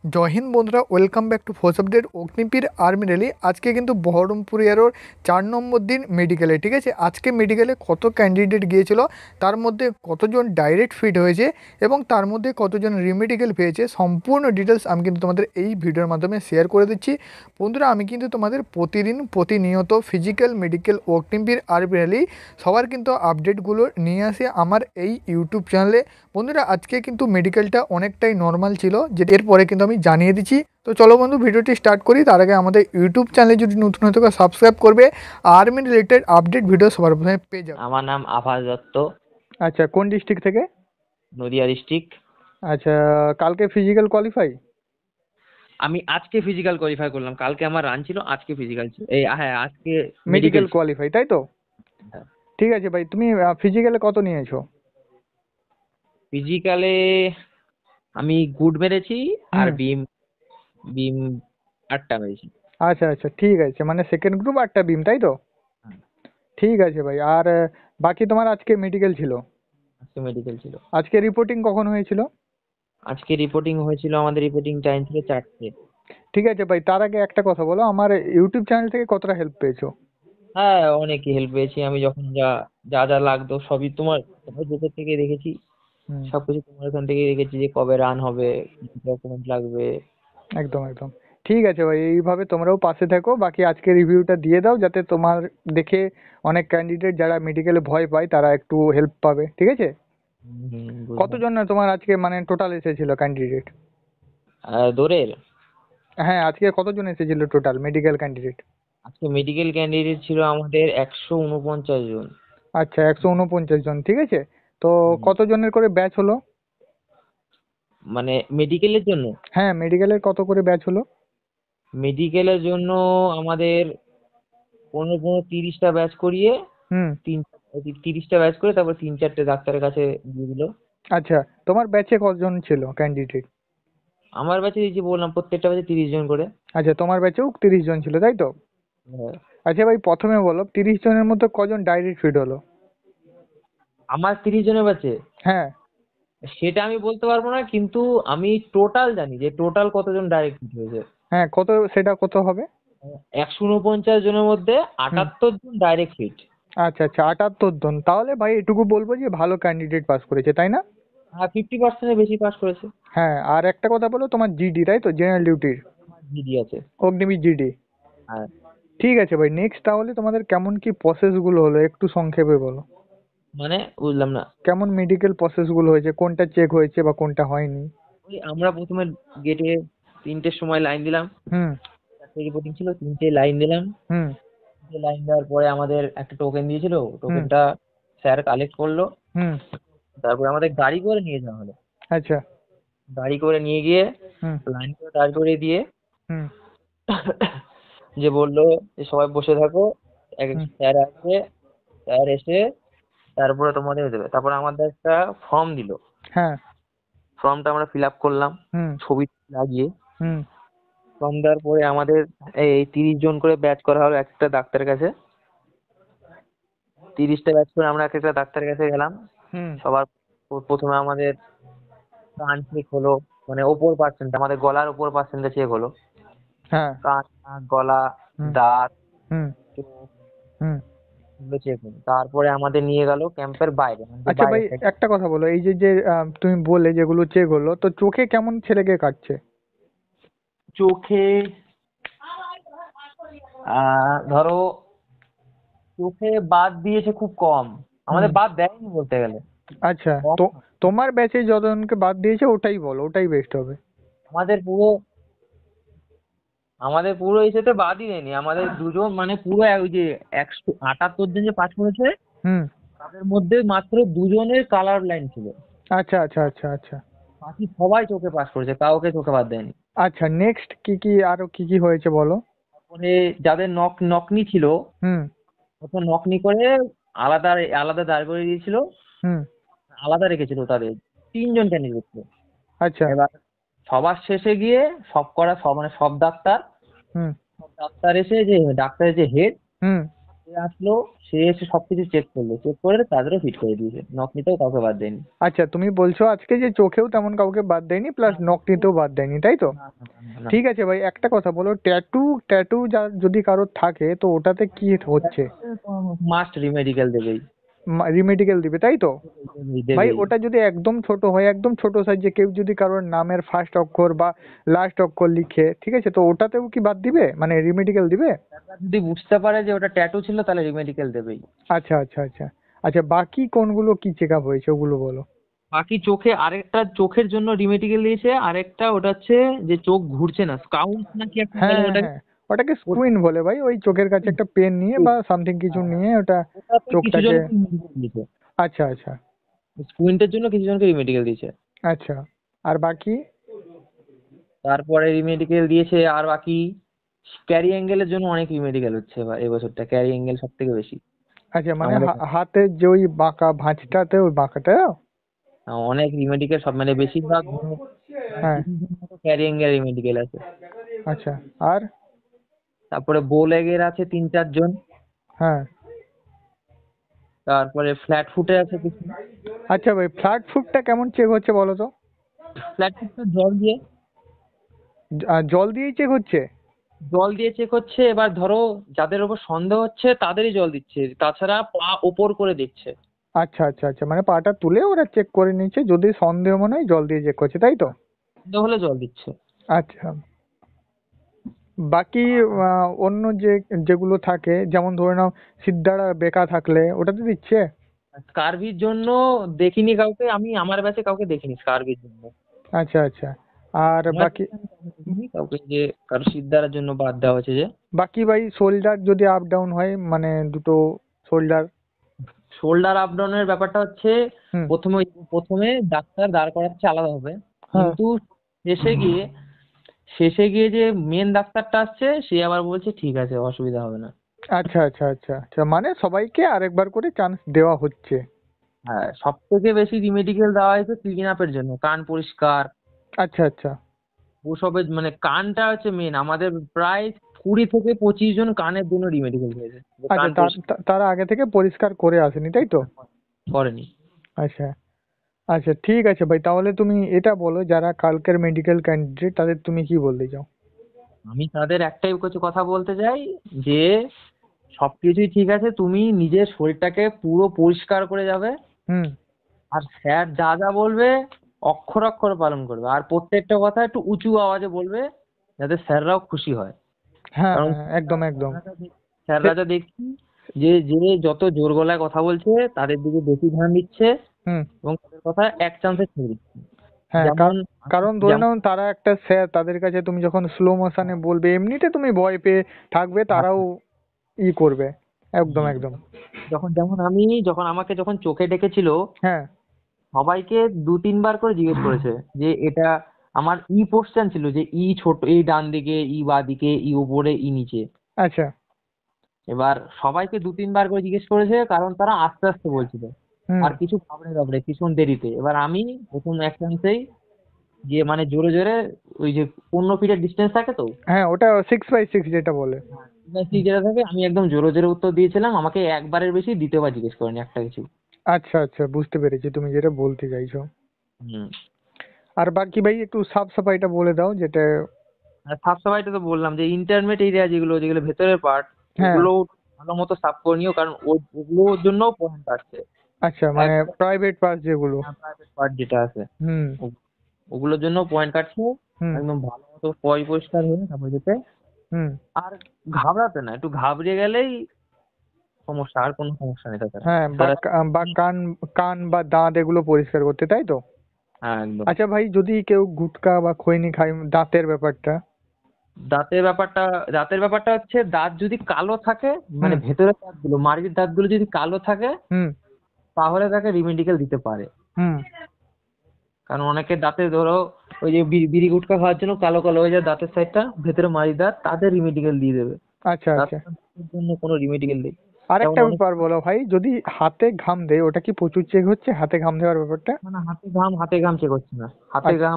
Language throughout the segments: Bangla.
জয় হিন্দ বন্ধুরা, welcome back to force update. Agniveer army rally আজকে কিন্তু বহরমপুর এয়ারোর 4 নম্বর দিন মেডিকেলে। ঠিক আছে, আজকে মেডিকেলে কত ক্যান্ডিডেট গিয়েছিল, তার মধ্যে কতজন ডাইরেক্ট ফিট হয়েছে এবং তার মধ্যে কতজন রিমেডিকেল পেয়েছে, সম্পূর্ণ ডিটেলস আমি কিন্তু তোমাদের এই ভিডিওর মাধ্যমে শেয়ার করে দিচ্ছি। বন্ধুরা, আমি কিন্তু তোমাদের প্রতিনিয়ত physical, medical, Agniveer army rally সবার কিন্তু আপডেটগুলো নিয়ে আসে আমার এই ইউটিউব চ্যানেলে। বন্ধুরা, আজকে কিন্তু মেডিকেলটা অনেকটাই নর্মাল ছিল, যে এরপরে কিন্তু আমি জানিয়ে দিচ্ছি। তো চলো বন্ধু, ভিডিওটি স্টার্ট করি। তার আগে আমাদের ইউটিউব চ্যানেলে যদি নতুন হয়ে থাকে সাবস্ক্রাইব করবে, আর্মি রিলেটেড আপডেট ভিডিও সবার প্রথমে পেয়ে যাবে। আমার নাম আভাস দত্ত, আচ্ছা, কোন ডিস্ট্রিক্ট থেকে? নদিয়া ডিস্ট্রিক্ট। আচ্ছা, কালকে ফিজিক্যাল কোয়ালিফাই? আমি আজকে ফিজিক্যাল কোয়ালিফাই করলাম। কালকে আমার রান ছিল, আজকে ফিজিক্যাল ছিল। এই হ্যাঁ, আজকে মেডিকেল মেডিকেল ছিল। কোয়ালিফাই, তাই তো? হ্যাঁ। ঠিক আছে ভাই, তুমি ফিজিক্যালে কত নিয়েছো? ফিজিক্যালে আমি গুড মেরেছি আর হুম। বিম বিম 8টা মেরেছি। আচ্ছা আচ্ছা, ঠিক আছে, মানে সেকেন্ড গ্রুপ আরটা বিম, তাই তো? হ্যাঁ, ঠিক আছে ভাই। আর বাকি তোমার আজকে মেডিকেল ছিল? আজকে মেডিকেল ছিল। আজকে রিপোর্টিং কখন হয়েছিল? আজকে রিপোর্টিং হয়েছিল, আমাদের রিপোর্টিং টাইম ছিল 4টে। ঠিক আছে ভাই, তার আগে একটা কথা বলো, আমার ইউটিউব চ্যানেল থেকে কতটা হেল্প পেয়েছো? হ্যাঁ, অনেকই হেল্প পেয়েছি। আমি যখন যা যা যা লাগতো সবই তোমার তোমার দুটো থেকে দেখেছি। হুম। সবকিছু তোমার ওখান থেকে দেখেছি, যে কবে রান হবে, কি ডকুমেন্ট লাগবে। একদম একদম। ঠিক আছে ভাই, এইভাবে তোমরাও পাশে থেকো। বাকি আজকে রিভিউটা দিয়ে দাও, যাতে তোমার দেখে অনেক ক্যান্ডিডেট যারা মেডিকেলে ভয় পায় তারা একটু হেল্প পাবে, ঠিক আছে? বুঝলাম। কতজন না তোমার আজকে মানে টোটাল এসেছিল ক্যান্ডিডেট? দৌড়ের হ্যাঁ, আজকে কতজন এসেছিল টোটাল মেডিকেল ক্যান্ডিডেট? আজকে মেডিকেল ক্যান্ডিডেট ছিল আমাদের 149 জন। আচ্ছা, 149 জন, ঠিক আছে। তো হুম। কতজনের করে ব্যাচ হলো? মানে মেডিকেলের জন্য হ্যাঁ, মেডিকেলের কত করে ব্যাচ হলো? মেডিকেলের জন্য আমাদের 15-30টা ব্যাচ করিয়ে হুম। তিন 30টা ব্যাচ করে তারপর 3-4টে ডাক্তারের কাছে দিয়ে দিল। আচ্ছা, তোমার ব্যাচে কতজন ছিল ক্যান্ডিডেট? আমার ব্যাচে এই যে বললাম, প্রত্যেকটা ব্যাচে 30 জন করে। আচ্ছা, তোমার ব্যাচেও 30 জন ছিল, তাই তো? হ্যাঁ। আচ্ছা ভাই, প্রথমে বলো 30 জনের মধ্যে কজন ডাইরেক্ট ফিট হলো? আমার 30 জনের ব্যাচে হ্যাঁ। সেটা আমি বলতে পারবো না, কিন্তু আমি টোটাল জানি যে টোটাল কতজন ডাইরেক্ট হয়েছে। হ্যাঁ, কত? সেটা কত হবে? 149 জনের মধ্যে হুম। 78 জন ডাইরেক্ট ফিট। আচ্ছা আচ্ছা, 78 জন। তাহলে ভাই এটুকু বলবো যে ভালো ক্যান্ডিডেট পাস করেছে, তাই না? আর 50%-এর বেশি পাস করেছে। হ্যাঁ, আর একটা কথা বলো, তোমার জিডি তাই তো, জেনারেল ডিউটির? আমার দিদি আছে। অগ্নিবীর জিডি। হ্যাঁ। ঠিক আছে ভাই, নেক্সট তাহলে তোমাদের কেমন কি প্রসেস গুলো হলো একটু সংক্ষেপে বলো। মানে বুঝলাম না। কেমন মেডিকেল প্রসেস গুলো হয়েছে, কোনটা চেক হয়েছে বা কোনটা হয়নি? ওই আমরা প্রথমে গেটে 3টের সময় লাইন দিলাম। হুম। 4টে রিপোর্টিং ছিল, 3টে লাইন দিলাম। হুম। 3টে লাইন দেওয়ার পরে আমাদের একটা টোকেন দিয়েছিল, হুম। টোকেনটা স্যার কালেক্ট করলো। হুম। তারপরে আমাদের গাড়ি করে নিয়ে যাওয়া হলো। আচ্ছা। গাড়ি করে নিয়ে গিয়ে হুম। লাইন করে দাঁড় করিয়ে দিয়ে হুম। যে বললো যে সবাই বসে থাকো, এক হুম। স্যার আসবে। স্যার এসে তারপরে তোমাদের দেবে। তারপরে আমাদের একটা ফর্ম দিল। হ্যাঁ। ফর্মটা আমরা ফিল আপ করলাম হুম। ছবি লাগিয়ে। হুম। ফর্ম দেওয়ার পরে আমাদের এই 30 জন করে ব্যাচ করা হলো একটা ডাক্তারের কাছে। 30টা ব্যাচ করে আমরা এক একটা ডাক্তারের কাছে গেলাম। হুম। সবার প্রথমে আমাদের কান চেক হলো, মানে ওপর পার্সেন্ট, আমাদের গলার ওপর পার্সেন্টটা চেক হলো। হ্যাঁ। কান, নাক, গলা, হুম। দাঁত, হুম। চোখ, হুম। এগুলো চেক হলো। তারপরে আমাদের নিয়ে গেল ক্যাম্পের বাইরে, মানে যে আচ্ছা ভাই, বাইরে সাইড। একটা কথা বলো, এই যে যে তুমি বললে যেগুলো চেক হলো, তো চোখে কেমন ছেলেকে কাটছে? চোখে ধরো চোখে বাদ দিয়েছে খুব কম। হুম। আমাদের বাদ দেয়নি বলতে গেলে, আচ্ছা, কম। তো তোমার ব্যাচে যতজনকে বাদ দিয়েছে ওটাই বলো, ওটাই বেস্ট হবে। আমাদের পুরো আমাদের পুরো এসেতে বাদই দেয়নি। আমাদের দুজন মানে পুরো ওই যে 178 জন যে পাস করেছে, হুম। তাদের মধ্যে মাত্র দুজনের কালার লাইন ছিল। আচ্ছা আচ্ছা আচ্ছা আচ্ছা। বাকি সবাই চোখে পাস করেছে, কাউকে চোখে বাদ দেয়নি। আচ্ছা, নেক্সট কি কি আরো কি কি হয়েছে বলো। তারপরে যাদের নকনি ছিল, হুম। তখন নকনি করে আলাদা আলাদা দাঁড় করে দিয়েছিল। হুম। আলাদা রেখেছিল তাদের 3 জন ক্যান্ডিডেট ছিল। আচ্ছা। এবার সবার শেষে গিয়ে সব ডাক্তার হুম। সব ডাক্তার এসে যে ডাক্তারের যে হেড, হুম। আসলো, সে এসে সবকিছু চেক করলো, চেক করে তাদেরও ফিট করে দিয়েছে, নক নিতেও কাউকে বাদ দেয়নি। আচ্ছা, তুমি বলছো আজকে যে চোখেও তেমন কাউকে বাদ দেয়নি, প্লাস নখ নিতেও বাদ দেয়নি, তাই তো? না না না না। ঠিক আছে ভাই, একটা কথা বলো, ট্যাটু ট্যাটু যদি কারোর থাকে তো ওটাতে কি হচ্ছে? মাস্ট রিমেডিকেল দেবেই। রিমেডিকেল দিবে, তাই তো? দেবেই ভাই দেবেই। ওটা যদি একদম ছোট হয়, একদম ছোট সাইজে, কেউ যদি কারোর নামের ফার্স্ট অক্ষর বা লাস্ট অক্ষর লিখে, ঠিক আছে, তো ওটাতেও কি বাদ দিবে, মানে রিমেডিকেল দিবে? তারা যদি বুঝতে পারে যে ওটা ট্যাটু ছিল তাহলে রিমেডিকেল দেবেই। আচ্ছা আচ্ছা আচ্ছা। আচ্ছা, বাকি কোনগুলো কি চেক আপ হয়েছে ওগুলো বলো। বাকি চোখে আরেকটা, চোখের জন্য রিমেডিকেল দিয়েছে আরেকটা, ওটা হচ্ছে যে চোখ ঘুরছে না, স্কাউন্ট না কি একটা হ্যাঁ বলে হ্যাঁ ওটাকে। হ্যাঁ, ওটাকে স্কুইন বলে ভাই, ওই চোখের কাছে একটা পেন নিয়ে বা সামথিং কিছু নিয়ে ওটা ওটাতে কিছু চোখটাকে। জনকে রিমেডিকেল দিয়েছে, আচ্ছা আচ্ছা স্কুইন্টের জন্য কিছু জনকে রিমেডিকেল দিয়েছে। আচ্ছা। আর বাকি? তারপরে রিমেডিকেল দিয়েছে, আর বাকি ক্যারি অ্যাঙ্গেলের জন্য অনেক রিমেডিকেল হচ্ছে এবার এবছরটা, ক্যারি অ্যাঙ্গেল সব থেকে বেশি আচ্ছা, মানে আমাদের। হাতের যে ওই বাঁকা ভাঁজটাতে, ওই বাঁকাটা। অনেক রিমেডিকেল সব, মানে বেশিরভাগ হ্যাঁ। 30 জন মতো ক্যারি অ্যাঙ্গেল রিমেডিকেল আছে। আচ্ছা। আর? তারপরে বো লেগের আছে 3-4 জন। হ্যাঁ। তারপরে ফ্ল্যাট ফুটে আছে কিছু। আচ্ছা ভাই, ফ্ল্যাট ফুটটা কেমন চেক হচ্ছে বলো তো? ফ্ল্যাট ফুটটা জল দিয়ে, জল দিয়েই চেক হচ্ছে? জল দিয়ে চেক হচ্ছে। এবার ধরো যাদের ওপর সন্দেহ হচ্ছে তাদেরই জল দিচ্ছে, তাছাড়া পা ওপর করে দেখছে। আচ্ছা আচ্ছা আচ্ছা, মানে পাটা তুলে ওরা চেক করে নিচ্ছে, যদি সন্দেহ মনে হয় জল দিয়ে চেক করছে, তাই তো? সন্দেহ হলে জল দিচ্ছে। আচ্ছা। বাকি অন্য যেগুলো থাকে, যেমন ধরে নাও সিদ্ধারা বেঁকা থাকলে ওটাতে দিচ্ছে? স্কারভির জন্য দেখিনি কাউকে, আমি আমার ব্যাচে কাউকে দেখিনি স্কারভির জন্য। আচ্ছা আচ্ছা। আর আমার বাকি? ব্যাচে আমি কাউকে দেখিনি, কাউকে যে কারো সিদ্ধারার জন্য বাদ দেওয়া হয়েছে যে। বাকি ভাই, শোল্ডার যদি আপ ডাউন হয়, মানে দুটো শোল্ডার। শোল্ডার আপ ডাউনের ব্যাপারটা হচ্ছে, হুম। প্রথমে ডাক্তার দাঁড় করাচ্ছে আলাদাভাবে, হ্যাঁ। কিন্তু শেষে গিয়ে শেষে গিয়ে যে মেন ডাক্তারটা আসছে সে আবার বলছে ঠিক আছে, অসুবিধা হবে না। আচ্ছা আচ্ছা আচ্ছা আচ্ছা, মানে সবাইকে আরেকবার করে চান্স দেওয়া হচ্ছে। হ্যাঁ, সব থেকে বেশি রিমেডিকেল দেওয়া হয়েছে ক্লিন আপের জন্য, কান পরিষ্কার আচ্ছা আচ্ছা ওসবের, মানে কানটা হচ্ছে মেন আমাদের। প্রায় 20 থেকে 25 জন কানের জন্য রিমেডিকেল হয়েছে, যে আচ্ছা। কান পরিষ্কার তারা আগে থেকে পরিষ্কার করে আসেনি, তাই তো? করেনি। আচ্ছা আচ্ছা, ঠিক আছে ভাই, তাহলে তুমি এটা বলো, যারা কালকের মেডিকেল ক্যান্ডিডেট তাদের তুমি কি বলতে চাও? আমি তাদের একটাই কিছু কথা বলতে চাই, যে সবকিছুই ঠিক আছে, তুমি নিজের শরীরটাকে পুরো পরিষ্কার করে যাবে, হুম। আর স্যার যা যা বলবে অক্ষর অক্ষরে পালন করবে, আর প্রত্যেকটা কথা একটু উঁচু আওয়াজে বলবে, যাতে স্যাররাও খুশি হয়। হ্যাঁ কারণ হ্যাঁ, একদম একদম। স্যাররা সে- যা দেখছি যে যে যত জোর গলায় কথা বলছে তাদের দিকে বেশি ধ্যান দিচ্ছে, হুম। এবং তাদের কথা এক চান্সে ছেড়ে দিচ্ছে। হ্যাঁ, যেমন কারণ ধরে যেমন নাও তারা একটা স্যার, তাদের কাছে তুমি যখন স্লো মোশনে বলবে, এমনিতে তুমি ভয় পেয়ে থাকবে, তারাও করবে। একদম একদম। যেমন আমি আমাকে যখন চোখে ডেকেছিল, হ্যাঁ। সবাইকে 2-3 বার করে জিজ্ঞেস করেছে যে এটা আমার ই পোর্শন ছিল, যে ই ছোট, ই ডান দিকে, ই বাঁ দিকে, ই উপরে, ই নিচে। আচ্ছা। এবার সবাইকে 2-3 বার করে জিজ্ঞেস করেছে, কারণ তারা আস্তে আস্তে বলছিল, হুম। আর কিছু ঘাবড়ে ঘাবড়ে ভীষণ দেরিতে। এবার আমি প্রথম এক চান্সেই গিয়ে মানে জোরে জোরে, ওই যে 15 ফিটের ডিস্টেন্স থাকে তো, হ্যাঁ, ওটা 6x6 যেটা বলে। যেটা থাকে, আমি একদম জোরে জোরে উত্তর দিয়েছিলাম, আমাকে একবারের বেশি দ্বিতীয়বার জিজ্ঞেস করেনি একটা কিছু। আচ্ছা আচ্ছা, বুঝতে পেরেছি তুমি যেটা বলতে চাইছো। হুম। আর বাকি ভাই একটু সাফ সাফাইটা বলে দাও যেটা। আর সাফ সাফাইটা তো বললাম, যে ইন্টারমেট এরিয়া যেগুলো যেগুলো ভেতরের পার্ট, হ্যাঁ। ওগুলো ভালো মতো সাফ করে নিও, কারণ ওগুলোর জন্য পয়েন্ট আসছে। আচ্ছা, মানে একদম প্রাইভেট পার্ট যেগুলো। প্রাইভেট পার্ট যেটা আছে, হুম। ওগুলোর জন্য পয়েন্ট কাটছে। হুম। একদম ভালো মতো পরিষ্কার হয়ে তারপর যেতে। হুম। আর ঘাবড়াতে না, একটু ঘাবড়ে গেলেই সমস্যা, আর কোনো সমস্যা নেই তাছাড়া। হ্যাঁ, তারা বা কান কান বা দাঁত এগুলো পরিষ্কার করতে, তাই তো? হ্যাঁ একদম। আচ্ছা ভাই, যদি কেউ গুটখা বা খৈনি খায়, দাঁতের ব্যাপারটা? দাঁতের ব্যাপারটা দাঁতের ব্যাপারটা হচ্ছে, দাঁত যদি কালো থাকে, মানে হুম। ভেতরের দাঁতগুলো, মাড়ির দাঁতগুলো যদি কালো থাকে, হুম। তাহলে তাকে রিমেডিকেল দিতে পারে। হুম। কারণ অনেকের দাঁতে ধরো ওই যে বিড়ি গুটখা খাওয়ার জন্য কালো কালো হয়ে যায় দাঁতের সাইডটা, ভেতরে মাড়ি দাঁত, তাদের রিমেডিকেল দিয়ে দেবে। আচ্ছা আচ্ছা। দাঁতের জন্য কোনো রিমেডিকেল নেই। যেমন আরেকটা অনেক, ব্যাপার বলো ভাই, যদি হাতে ঘাম দেয়, ওটা কি প্রচুর চেক হচ্ছে, হাতে ঘাম দেওয়ার ব্যাপারটা? মানে হাতে ঘাম চেক হচ্ছে না। আচ্ছা।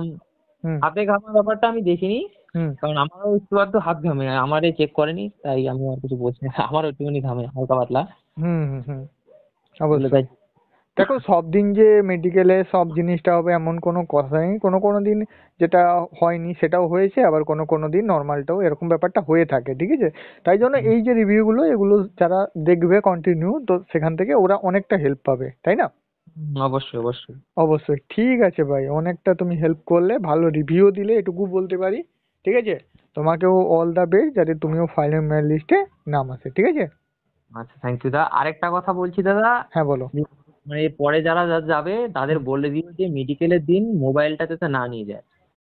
হুম। হাতে ঘামের ব্যাপারটা আমি দেখিনি। হুম কারণ আমারও একটু আধটু হাত ঘামে, আমারে চেক করেনি তাই আমি আর কিছু বলছি না। আমারও একটুখানি ঘামে হালকা পাতলা, হুম হুম হুম বলে অবশ্যই। তাই। দেখো সব দিন যে মেডিকেলে সব জিনিসটা হবে এমন কোনো কথা নেই, কোনো কোনো দিন যেটা হয়নি সেটাও হয়েছে, আবার কোনো কোনো দিন নর্মালটাও এরকম ব্যাপারটা হয়ে থাকে, ঠিক আছে? তাই জন্য এই যে রিভিউগুলো এগুলো যারা দেখবে কন্টিনিউ, তো সেখান থেকে ওরা অনেকটা হেল্প পাবে, তাই না? অবশ্যই অবশ্যই। অবশ্যই, ঠিক আছে ভাই, অনেকটা তুমি হেল্প করলে, ভালো রিভিউ দিলে এটুকু বলতে পারি, ঠিক আছে? তোমাকেও অল দ্য বেস্ট, যাতে তুমিও ফাইনাল লিস্টে নাম আসে, ঠিক আছে? আচ্ছা, থ্যাংক ইউ দাদা। আরেকটা কথা বলছি দাদা, হ্যাঁ বলো। যে মানে পরে যারা যারা যাবে তাদের হুম। বলে দিও যে মেডিকেলের দিন মোবাইলটা যাতে না নিয়ে যায়।